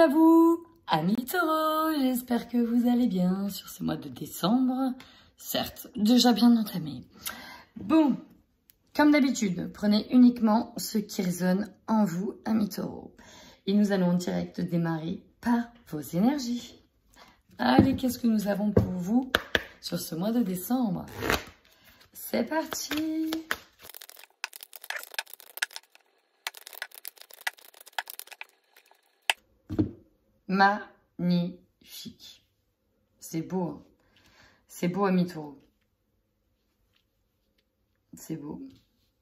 à vous, amis taureaux, j'espère que vous allez bien sur ce mois de décembre, certes, déjà bien entamé. Bon, comme d'habitude, prenez uniquement ce qui résonne en vous, amis taureaux. Et nous allons en direct démarrer par vos énergies. Allez, qu'est-ce que nous avons pour vous sur ce mois de décembre? C'est parti! Magnifique. C'est beau. Hein. C'est beau, amis taureaux. C'est beau.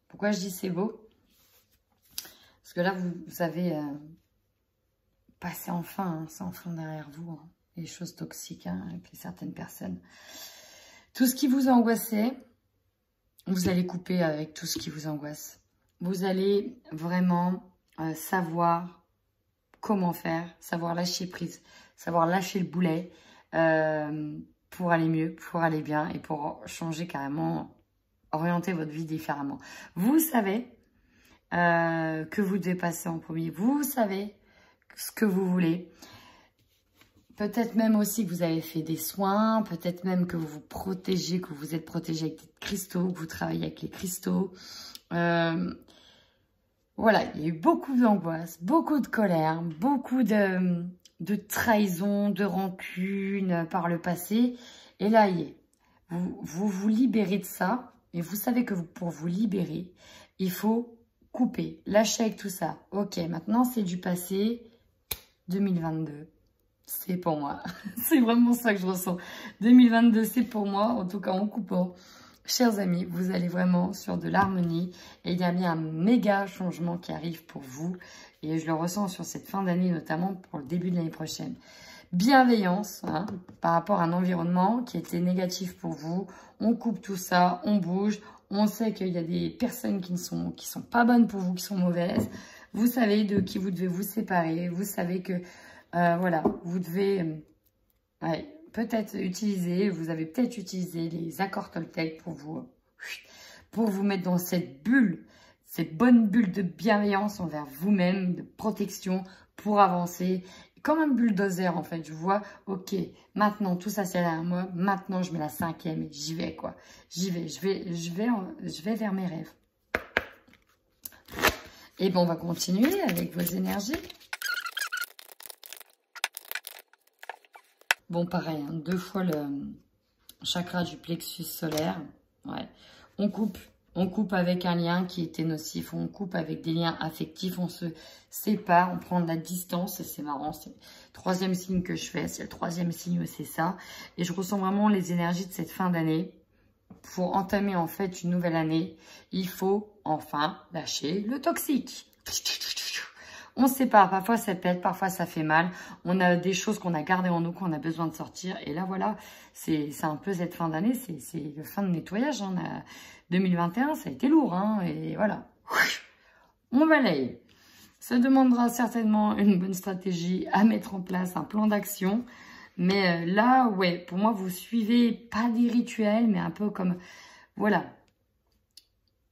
Pourquoi je dis c'est beau? Parce que là, vous avez passé enfin, hein, c'est enfin derrière vous, hein, les choses toxiques hein, avec certaines personnes. Tout ce qui vous angoissait, vous allez couper avec tout ce qui vous angoisse. Vous allez vraiment savoir comment faire, savoir lâcher prise, savoir lâcher le boulet pour aller mieux, pour aller bien et pour changer carrément, orienter votre vie différemment. Vous savez que vous devez passer en premier. Vous savez ce que vous voulez. Peut-être même aussi que vous avez fait des soins, peut-être même que vous vous protégez, que vous êtes protégé avec des cristaux, que vous travaillez avec les cristaux. Voilà, il y a eu beaucoup d'angoisse, beaucoup de colère, beaucoup de trahison, de rancune par le passé. Et là, vous vous libérez de ça. Et vous savez que pour vous libérer, il faut couper, lâcher avec tout ça. Ok, maintenant c'est du passé 2022. C'est pour moi. C'est vraiment ça que je ressens. 2022, c'est pour moi, en tout cas en coupant. Chers amis, vous allez vraiment sur de l'harmonie et il y a bien un méga changement qui arrive pour vous. Et je le ressens sur cette fin d'année, notamment pour le début de l'année prochaine. Bienveillance hein, par rapport à un environnement qui était négatif pour vous. On coupe tout ça, on bouge. On sait qu'il y a des personnes qui sont pas bonnes pour vous, qui sont mauvaises. Vous savez de qui vous devez vous séparer. Vous savez que, voilà, vous devez... ouais, peut-être utiliser, vous avez peut-être utilisé les accords Toltec pour vous mettre dans cette bulle, cette bonne bulle de bienveillance envers vous-même, de protection pour avancer. Comme un bulldozer en fait, je vois, ok, maintenant tout ça c'est derrière moi, maintenant je mets la 5e et j'y vais quoi. J'y vais, je vais vers mes rêves. Et bon, on va continuer avec vos énergies. Bon, pareil, hein, 2 fois le chakra du plexus solaire. Ouais. On coupe avec un lien qui était nocif. On coupe avec des liens affectifs. On se sépare, on prend de la distance. C'est marrant, c'est le 3e signe que je fais. C'est le 3e signe, c'est ça. Et je ressens vraiment les énergies de cette fin d'année. Pour entamer en fait une nouvelle année, il faut enfin lâcher le toxique. On se sépare, parfois ça pète, parfois ça fait mal. On a des choses qu'on a gardées en nous, qu'on a besoin de sortir. Et là, voilà, c'est un peu cette fin d'année, c'est le fin de nettoyage. Hein. 2021, ça a été lourd. Hein, et voilà, on balaye. Ça demandera certainement une bonne stratégie à mettre en place, un plan d'action. Mais là, ouais, pour moi, vous suivez pas des rituels, mais un peu comme... Voilà.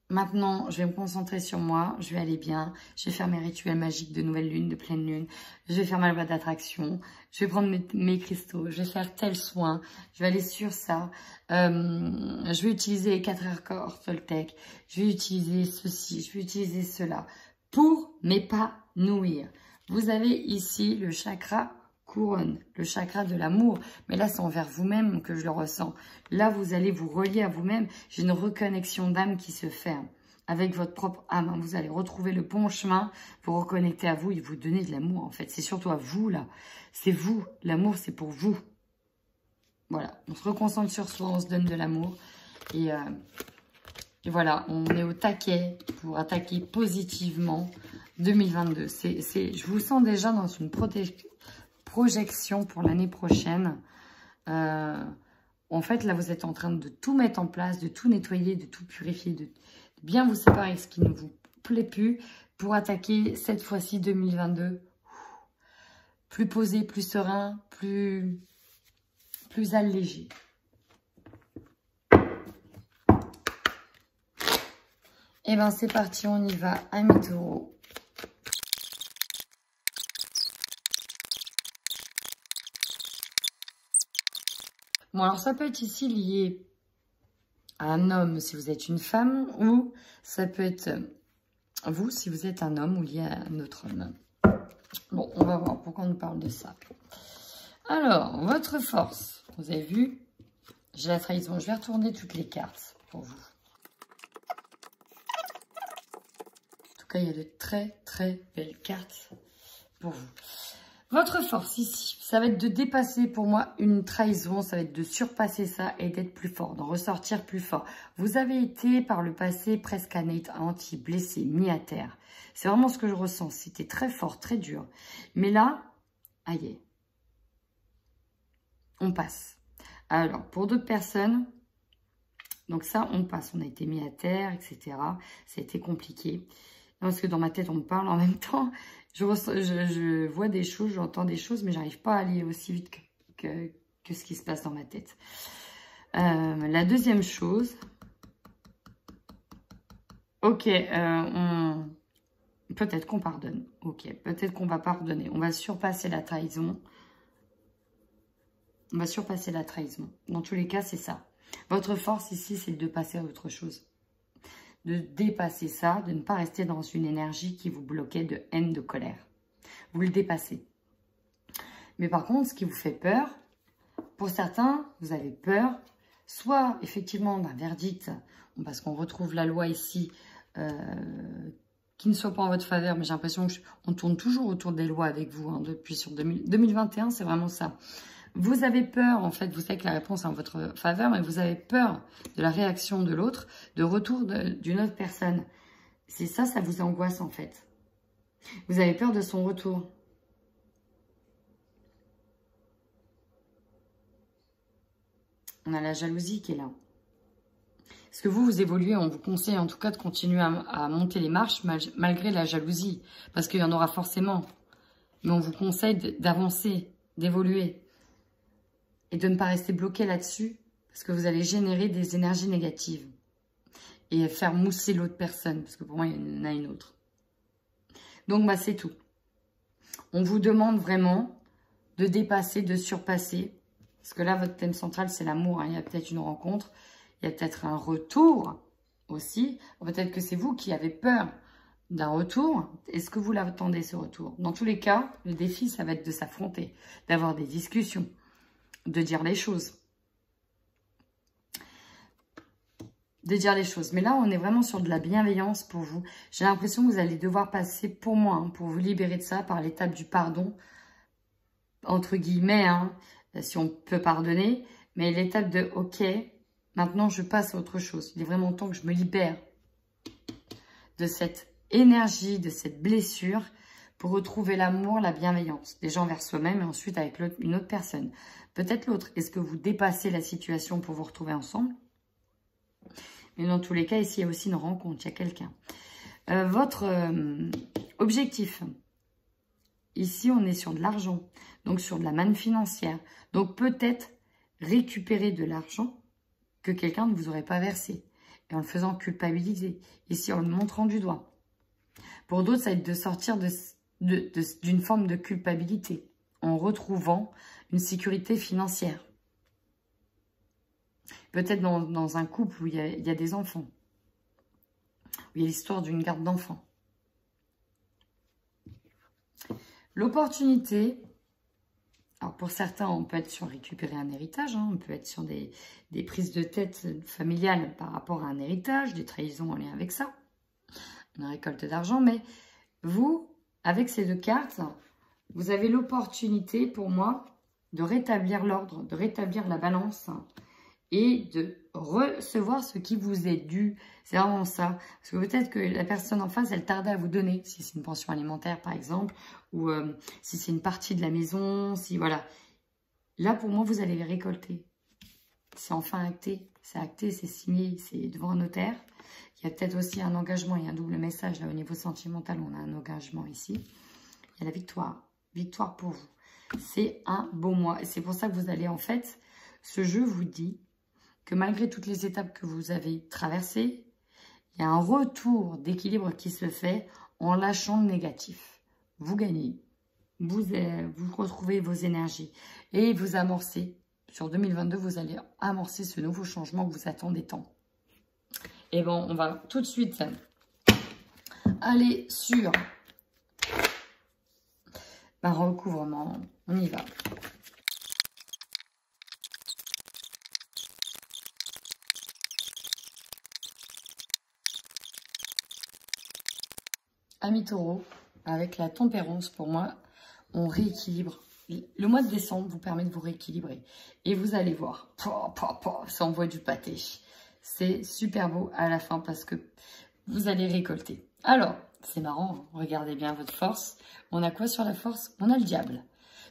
Maintenant, je vais me concentrer sur moi, je vais aller bien, je vais faire mes rituels magiques de nouvelle lune, de pleine lune, je vais faire ma loi d'attraction, je vais prendre mes cristaux, je vais faire tel soin, je vais aller sur ça, je vais utiliser les 4 accords Toltec, je vais utiliser ceci, je vais utiliser cela pour m'épanouir. Vous avez ici le chakra couronne, le chakra de l'amour, mais là c'est envers vous-même que je le ressens. Là vous allez vous relier à vous-même, j'ai une reconnexion d'âme qui se fait avec votre propre âme. Vous allez retrouver le bon chemin, vous reconnecter à vous et vous donner de l'amour en fait. C'est surtout à vous là, c'est vous, l'amour c'est pour vous. Voilà, on se reconcentre sur soi, on se donne de l'amour et voilà, on est au taquet pour attaquer positivement 2022. Je vous sens déjà dans une projection pour l'année prochaine. En fait, là, vous êtes en train de tout mettre en place, de tout nettoyer, de tout purifier, de bien vous séparer de ce qui ne vous plaît plus pour attaquer cette fois-ci 2022. Plus posé, plus serein, plus allégé. Et bien, c'est parti, on y va, amis taureaux. Bon, alors ça peut être ici lié à un homme si vous êtes une femme, ou ça peut être vous si vous êtes un homme ou lié à un autre homme. Bon, on va voir pourquoi on nous parle de ça. Alors, votre force, vous avez vu, j'ai la trahison. Je vais retourner toutes les cartes pour vous. En tout cas, il y a de très très belles cartes pour vous. Votre force ici, ça va être de dépasser pour moi une trahison, ça va être de surpasser ça et d'être plus fort, d'en ressortir plus fort. Vous avez été par le passé presque anéanti, blessé, mis à terre. C'est vraiment ce que je ressens, c'était très fort, très dur. Mais là, aïe, on passe. Alors, pour d'autres personnes, donc ça, on passe, on a été mis à terre, etc. Ça a été compliqué. Non, parce que dans ma tête, on me parle en même temps. Je vois des choses, j'entends des choses, mais j'arrive pas à aller aussi vite que ce qui se passe dans ma tête. La deuxième chose, ok, peut-être qu'on pardonne. Ok, peut-être qu'on va pardonner. On va surpasser la trahison. On va surpasser la trahison. Dans tous les cas, c'est ça. Votre force ici, c'est de passer à autre chose. De dépasser ça, de ne pas rester dans une énergie qui vous bloquait de haine, de colère. Vous le dépassez. Mais par contre, ce qui vous fait peur, pour certains, vous avez peur, soit effectivement d'un verdict, parce qu'on retrouve la loi ici, qui ne soit pas en votre faveur, mais j'ai l'impression qu'on tourne toujours autour des lois avec vous, hein, depuis sur 2021, c'est vraiment ça. Vous avez peur, en fait, vous savez que la réponse est en votre faveur, mais vous avez peur de la réaction de l'autre, de retour d'une autre personne. C'est ça, ça vous angoisse, en fait. Vous avez peur de son retour. On a la jalousie qui est là. Parce que vous évoluez, on vous conseille en tout cas de continuer à monter les marches malgré la jalousie. Parce qu'il y en aura forcément. Mais on vous conseille d'avancer, d'évoluer. Et de ne pas rester bloqué là-dessus, parce que vous allez générer des énergies négatives. Et faire mousser l'autre personne, parce que pour moi, il y en a une autre. Donc, bah, c'est tout. On vous demande vraiment de dépasser, de surpasser. Parce que là, votre thème central, c'est l'amour. Hein. Il y a peut-être une rencontre, il y a peut-être un retour aussi. Peut-être que c'est vous qui avez peur d'un retour. Est-ce que vous l'attendez, ce retour? Dans tous les cas, le défi, ça va être de s'affronter, d'avoir des discussions, de dire les choses. Mais là, on est vraiment sur de la bienveillance pour vous. J'ai l'impression que vous allez devoir passer, pour moi, hein, pour vous libérer de ça, par l'étape du pardon, entre guillemets, hein, si on peut pardonner, mais l'étape de « ok, maintenant je passe à autre chose ». Il est vraiment temps que je me libère de cette énergie, de cette blessure, pour retrouver l'amour, la bienveillance, déjà envers soi-même et ensuite avec une autre personne. Peut-être l'autre. Est-ce que vous dépassez la situation pour vous retrouver ensemble? Mais dans tous les cas, ici, il y a aussi une rencontre, il y a quelqu'un. Votre objectif, ici, on est sur de l'argent, donc sur de la manne financière. Donc peut-être récupérer de l'argent que quelqu'un ne vous aurait pas versé, et en le faisant culpabiliser, ici en le montrant du doigt. Pour d'autres, ça va être de sortir d'une forme de culpabilité, en retrouvant une sécurité financière. Peut-être dans un couple où il y a des enfants, où il y a l'histoire d'une garde d'enfants. L'opportunité, alors pour certains, on peut être sur récupérer un héritage, hein, on peut être sur des prises de tête familiales par rapport à un héritage, des trahisons en lien avec ça, une récolte d'argent, mais vous, avec ces deux cartes, vous avez l'opportunité pour moi de rétablir l'ordre, de rétablir la balance et de recevoir ce qui vous est dû. C'est vraiment ça. Parce que peut-être que la personne en face, elle tardait à vous donner, si c'est une pension alimentaire par exemple, ou si c'est une partie de la maison, si voilà. Là, pour moi, vous allez les récolter. C'est enfin acté, c'est signé, c'est devant un notaire. Il y a peut-être aussi un engagement, il y a un double message là au niveau sentimental, on a un engagement ici. Il y a la victoire, victoire pour vous. C'est un beau mois et c'est pour ça que vous allez en fait, ce jeu vous dit que malgré toutes les étapes que vous avez traversées, il y a un retour d'équilibre qui se fait en lâchant le négatif. Vous gagnez, vous retrouvez vos énergies et vous amorcez sur 2022, vous allez amorcer ce nouveau changement que vous attendez tant. Et bon, on va tout de suite aller sur un recouvrement. On y va. Amis taureaux, avec la tempérance, pour moi, on rééquilibre. Le mois de décembre vous permet de vous rééquilibrer. Et vous allez voir, ça envoie du pâté. C'est super beau à la fin parce que vous allez récolter. Alors, c'est marrant, hein, regardez bien votre force. On a quoi sur la force? On a le diable.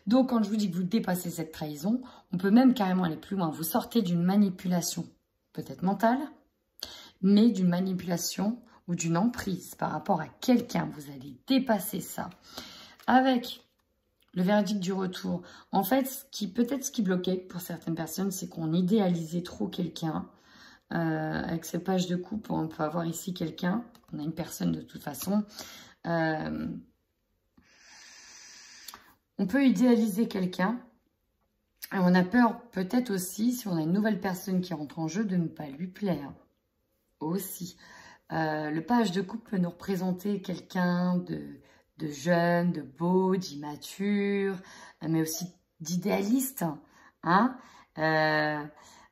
Donc, quand je vous dis que vous dépassez cette trahison, on peut même carrément aller plus loin. Vous sortez d'une manipulation, peut-être mentale, mais d'une manipulation ou d'une emprise par rapport à quelqu'un. Vous allez dépasser ça. Avec le verdict du retour, en fait, peut-être ce qui bloquait pour certaines personnes, c'est qu'on idéalisait trop quelqu'un. Avec ces pages de coupe, on peut avoir ici quelqu'un. On a une personne de toute façon. On peut idéaliser quelqu'un. Et on a peur peut-être aussi, si on a une nouvelle personne qui rentre en jeu, de ne pas lui plaire. Aussi. Le page de coupe peut nous représenter quelqu'un de jeune, de beau, d'immature, mais aussi d'idéaliste. Hein,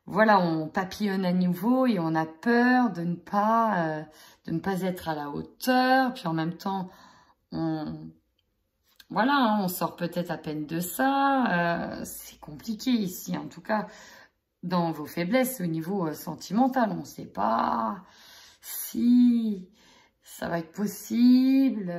voilà, on papillonne à nouveau et on a peur de ne pas être à la hauteur. Puis en même temps, voilà, hein, on sort peut-être à peine de ça. C'est compliqué ici, en tout cas, dans vos faiblesses au niveau sentimental. On ne sait pas si ça va être possible,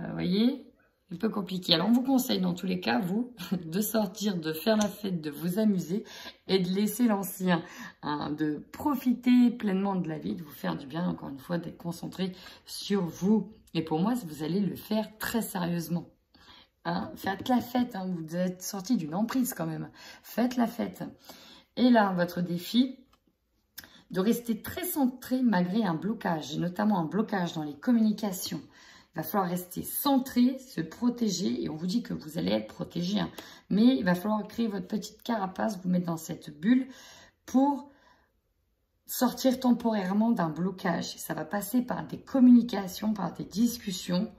vous voyez, un peu compliqué. Alors, on vous conseille dans tous les cas, vous, de sortir, de faire la fête, de vous amuser et de laisser l'ancien, hein, de profiter pleinement de la vie, de vous faire du bien, encore une fois, d'être concentré sur vous. Et pour moi, vous allez le faire très sérieusement. Hein, faites la fête, hein, vous êtes sorti d'une emprise quand même. Faites la fête. Et là, votre défi, de rester très centré malgré un blocage, et notamment un blocage dans les communications. Il va falloir rester centré, se protéger, et on vous dit que vous allez être protégé, hein, mais il va falloir créer votre petite carapace, vous mettre dans cette bulle pour sortir temporairement d'un blocage. Ça va passer par des communications, par des discussions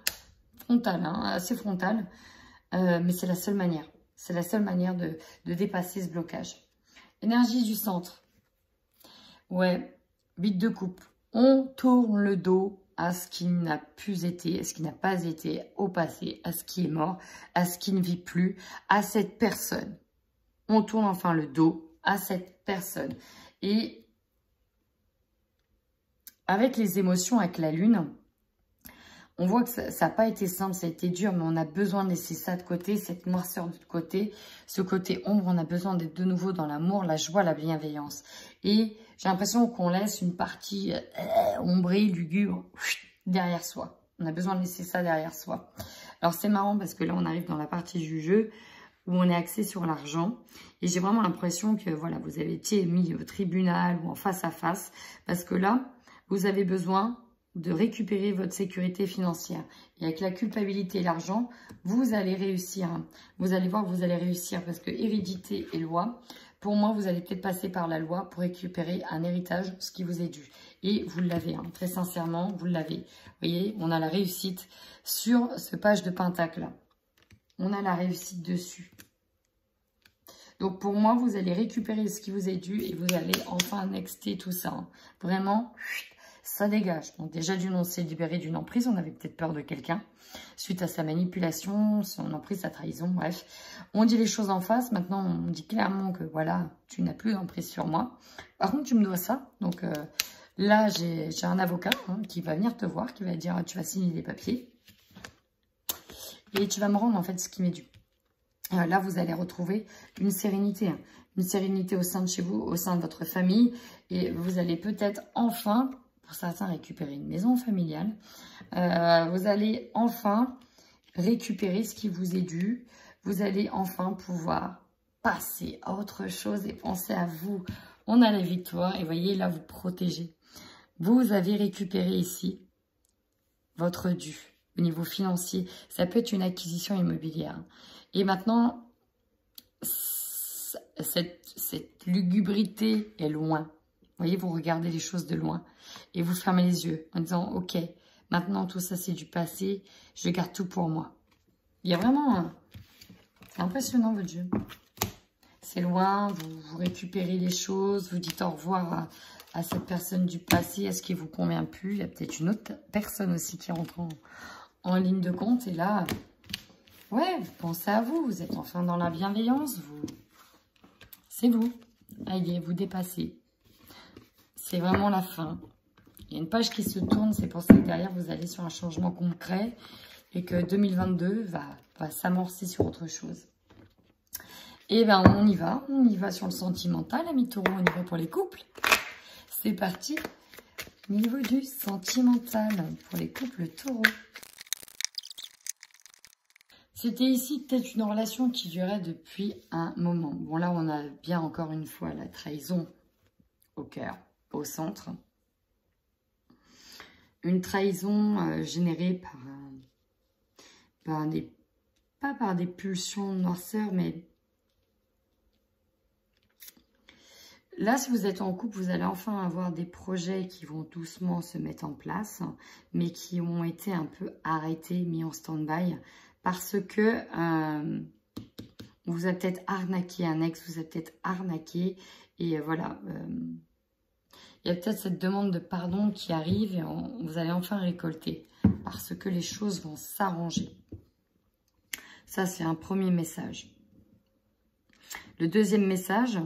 frontales, hein, assez frontales, mais c'est la seule manière. C'est la seule manière de dépasser ce blocage. Énergie du centre. Ouais, 8 de coupe. On tourne le dos à ce qui n'a plus été, à ce qui n'a pas été au passé, à ce qui est mort, à ce qui ne vit plus, à cette personne. On tourne enfin le dos à cette personne. Et avec les émotions, avec la lune, on voit que ça n'a pas été simple, ça a été dur, mais on a besoin de laisser ça de côté, cette noirceur de côté, ce côté ombre, on a besoin d'être de nouveau dans l'amour, la joie, la bienveillance. Et j'ai l'impression qu'on laisse une partie ombrée, lugubre, derrière soi. On a besoin de laisser ça derrière soi. Alors c'est marrant parce que là, on arrive dans la partie du jeu où on est axé sur l'argent. Et j'ai vraiment l'impression que voilà, vous avez été mis au tribunal ou en face à face parce que là, vous avez besoin de récupérer votre sécurité financière. Et avec la culpabilité et l'argent, vous allez réussir. Vous allez voir que vous allez réussir parce que hérédité et loi, pour moi, vous allez peut-être passer par la loi pour récupérer un héritage, ce qui vous est dû. Et vous l'avez, hein, très sincèrement, vous l'avez. Vous voyez, on a la réussite sur ce page de pentacle. On a la réussite dessus. Donc, pour moi, vous allez récupérer ce qui vous est dû et vous allez enfin nexter tout ça. Hein. Vraiment, ça dégage. Donc déjà, on s'est libéré d'une emprise. On avait peut-être peur de quelqu'un suite à sa manipulation, son emprise, sa trahison, bref. On dit les choses en face. Maintenant, on dit clairement que voilà, tu n'as plus d'emprise sur moi. Par contre, tu me dois ça. Donc là, j'ai un avocat qui va venir te voir, qui va dire tu vas signer des papiers. Et tu vas me rendre en fait ce qui m'est dû. Là, vous allez retrouver une sérénité. Hein. Une sérénité au sein de chez vous, au sein de votre famille. Et vous allez peut-être enfin... pour certains, récupérer une maison familiale. Vous allez enfin récupérer ce qui vous est dû. Vous allez enfin pouvoir passer à autre chose et penser à vous. On a la victoire et voyez, là, vous protégez. Vous avez récupéré ici votre dû au niveau financier. Ça peut être une acquisition immobilière. Et maintenant, cette lugubrité est loin. Vous voyez, vous regardez les choses de loin et vous fermez les yeux en disant, ok, maintenant tout ça c'est du passé, je garde tout pour moi. Il y a vraiment, c'est impressionnant votre jeu. C'est loin, vous récupérez les choses, vous dites au revoir à cette personne du passé, à ce qui vous convient plus. Il y a peut-être une autre personne aussi qui rentre en ligne de compte. Et là, ouais, vous pensez à vous, vous êtes enfin dans la bienveillance, c'est vous. Allez, vous dépassez. C'est vraiment la fin. Il y a une page qui se tourne, c'est pour ça que derrière, vous allez sur un changement concret et que 2022 va s'amorcer sur autre chose. Et bien, on y va sur le sentimental, amis taureaux, on y va pour les couples. C'est parti, au niveau du sentimental pour les couples taureaux. C'était ici peut-être une relation qui durait depuis un moment. Bon, là, on a bien encore une fois la trahison au cœur, au centre. Une trahison générée pas par des pulsions de noirceur, mais là, si vous êtes en couple, vous allez enfin avoir des projets qui vont doucement se mettre en place, mais qui ont été un peu arrêtés, mis en stand-by, parce que on vous a peut-être arnaqué, un ex vous a peut-être arnaqué, et voilà, il y a peut-être cette demande de pardon qui arrive, et vous allez enfin récolter, parce que les choses vont s'arranger. Ça, c'est un premier message. Le deuxième message...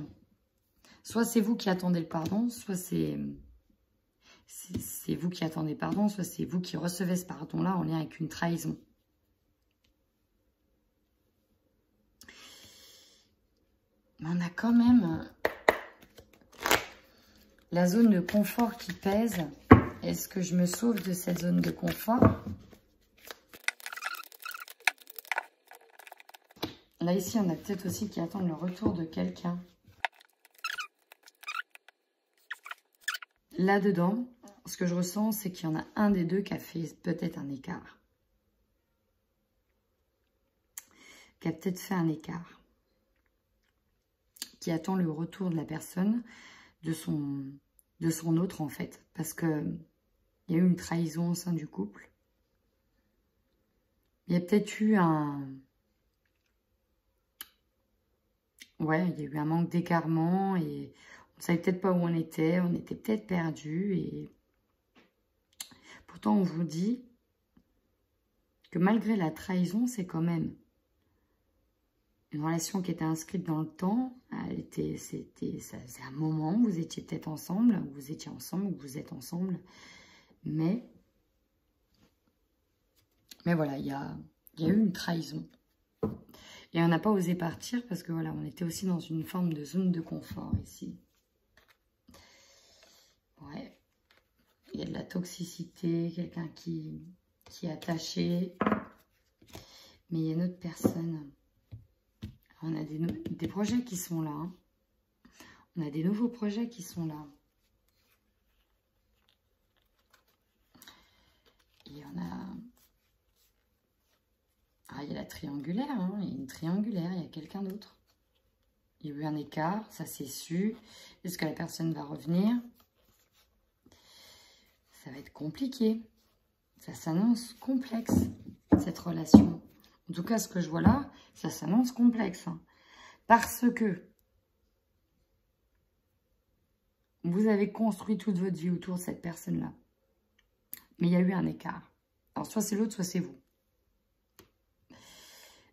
Soit c'est vous qui attendez le pardon, soit c'est vous qui attendez pardon, soit c'est vous qui recevez ce pardon-là en lien avec une trahison. Mais on a quand même la zone de confort qui pèse. Est-ce que je me sauve de cette zone de confort? Là, ici, on a peut-être aussi qui attendent le retour de quelqu'un. Là-dedans, ce que je ressens, c'est qu'il y en a un des deux qui a fait peut-être un écart. Qui a peut-être fait un écart. Qui attend le retour de la personne, de son autre en fait. Parce que il y a eu une trahison au sein du couple. Il y a peut-être eu ouais, il y a eu un manque d'écartement et... On ne savait peut-être pas où on était peut-être perdu et pourtant on vous dit que malgré la trahison, c'est quand même une relation qui était inscrite dans le temps. C'est un moment où vous étiez peut-être ensemble, où vous étiez ensemble, où vous êtes ensemble, mais voilà, il y a eu une trahison. Et on n'a pas osé partir parce que voilà, on était aussi dans une forme de zone de confort ici. Ouais, il y a de la toxicité, quelqu'un qui est attaché, mais il y a une autre personne. On a des projets qui sont là, hein. On a des nouveaux projets qui sont là. Et on a... Ah, il y a la triangulaire, hein. Il y a une triangulaire, il y a quelqu'un d'autre. Il y a eu un écart, ça c'est su. Est-ce que la personne va revenir ? Ça va être compliqué. Ça s'annonce complexe, cette relation. En tout cas, ce que je vois là, ça s'annonce complexe. Hein. Parce que vous avez construit toute votre vie autour de cette personne-là. Mais il y a eu un écart. Alors, soit c'est l'autre, soit c'est vous.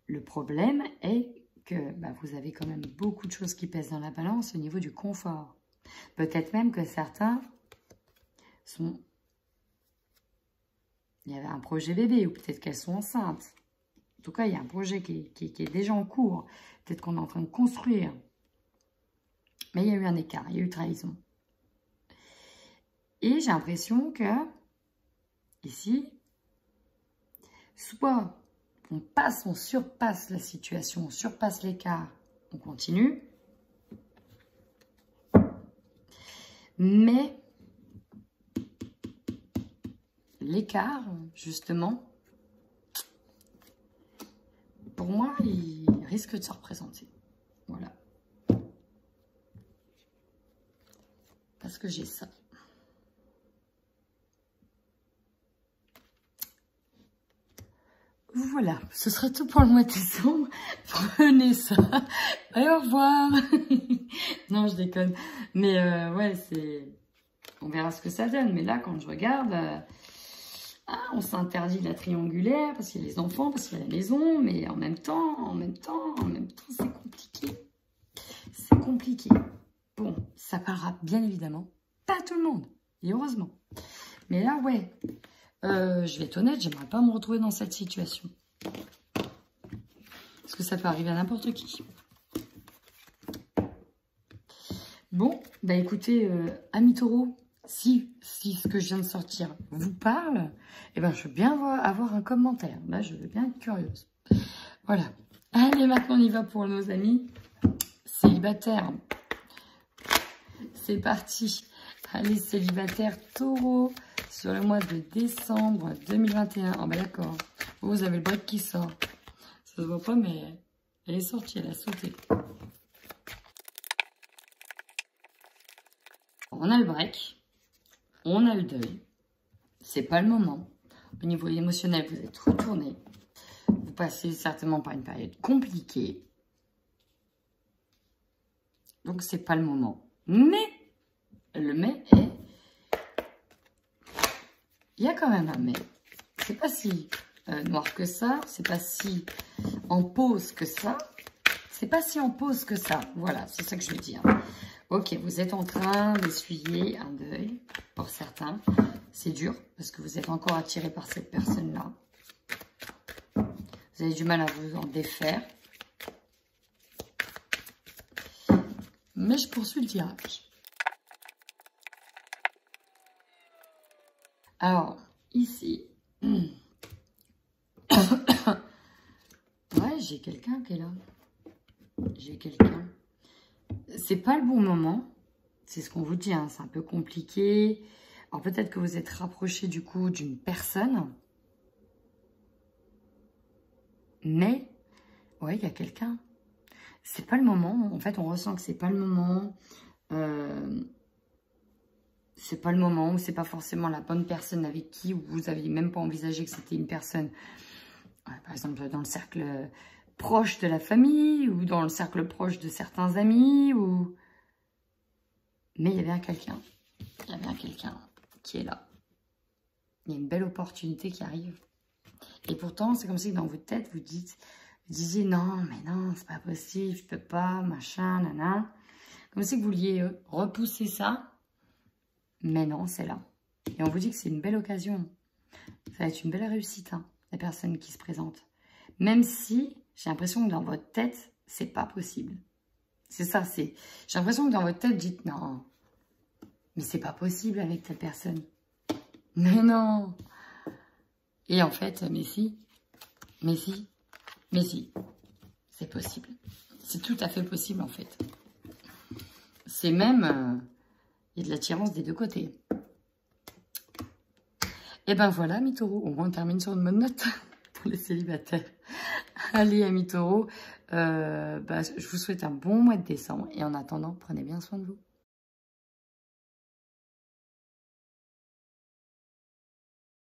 Le problème est que vous avez quand même beaucoup de choses qui pèsent dans la balance au niveau du confort. Peut-être même que certains sont... Il y avait un projet bébé ou peut-être qu'elles sont enceintes. En tout cas, il y a un projet qui est déjà en cours. Peut-être qu'on est en train de construire. Mais il y a eu un écart, il y a eu trahison. Et j'ai l'impression que, ici, soit on surpasse la situation, on surpasse l'écart, on continue. Mais l'écart, justement, pour moi, il risque de se représenter. Voilà. Est-ce que j'ai ça? Voilà, ce serait tout pour le mois de décembre. Prenez ça. Et au revoir. Non, je déconne. Mais ouais, c'est... On verra ce que ça donne. Mais là, quand je regarde, on s'interdit la triangulaire parce qu'il y a les enfants, parce qu'il y a la maison. Mais en même temps, c'est compliqué. C'est compliqué. Bon, ça parlera bien évidemment pas à tout le monde. Et heureusement. Mais là, ouais... je vais être honnête, j'aimerais pas me retrouver dans cette situation. Parce que ça peut arriver à n'importe qui. Bon, bah écoutez, amis taureaux, si ce que je viens de sortir vous parle, eh ben je veux bien avoir un commentaire. Là, je veux bien être curieuse. Voilà. Allez, maintenant on y va pour nos amis célibataires. C'est parti. Allez, célibataires taureaux. Sur le mois de décembre 2021. Ah bah d'accord. Vous avez le break qui sort. Ça se voit pas, mais elle est sortie, elle a sauté. On a le break. On a le deuil. C'est pas le moment. Au niveau émotionnel, vous êtes retourné. Vous passez certainement par une période compliquée. Donc c'est pas le moment. Mais le mais est... Il y a quand même un mais. C'est pas si noir que ça. C'est pas si en pause que ça. C'est pas si en pause que ça. Voilà, c'est ça que je veux dire. Ok, vous êtes en train d'essuyer un deuil. Pour certains, c'est dur parce que vous êtes encore attiré par cette personne-là. Vous avez du mal à vous en défaire. Mais je poursuis le tirage. Alors, ici, ouais, j'ai quelqu'un qui est là. J'ai quelqu'un. C'est pas le bon moment. C'est ce qu'on vous dit, hein, c'est un peu compliqué. Alors, peut-être que vous êtes rapproché, du coup, d'une personne. Mais, ouais, il y a quelqu'un. C'est pas le moment. En fait, on ressent que c'est pas le moment. C'est pas le moment, ou c'est pas forcément la bonne personne avec qui vous n'aviez même pas envisagé que c'était une personne, par exemple, dans le cercle proche de la famille, ou dans le cercle proche de certains amis, ou... Mais il y a bien quelqu'un. Il y a bien quelqu'un qui est là. Il y a une belle opportunité qui arrive. Et pourtant, c'est comme si dans votre tête, vous disiez non, mais non, c'est pas possible, je peux pas, machin, nana. Comme si vous vouliez repousser ça. Mais non, c'est là. Et on vous dit que c'est une belle occasion. Ça va être une belle réussite, hein, les personnes qui se présentent. Même si j'ai l'impression que dans votre tête, c'est pas possible. C'est ça, c'est... J'ai l'impression que dans votre tête, dites non. Mais c'est pas possible avec telle personne. Mais non. Et en fait, mais si. Mais si. Mais si. C'est possible. C'est tout à fait possible, en fait. C'est même... Il y a de l'attirance des deux côtés. Et ben voilà, amis taureaux. Au moins, on termine sur une bonne note pour les célibataires. Allez, amis taureaux. Je vous souhaite un bon mois de décembre. Et en attendant, prenez bien soin de vous.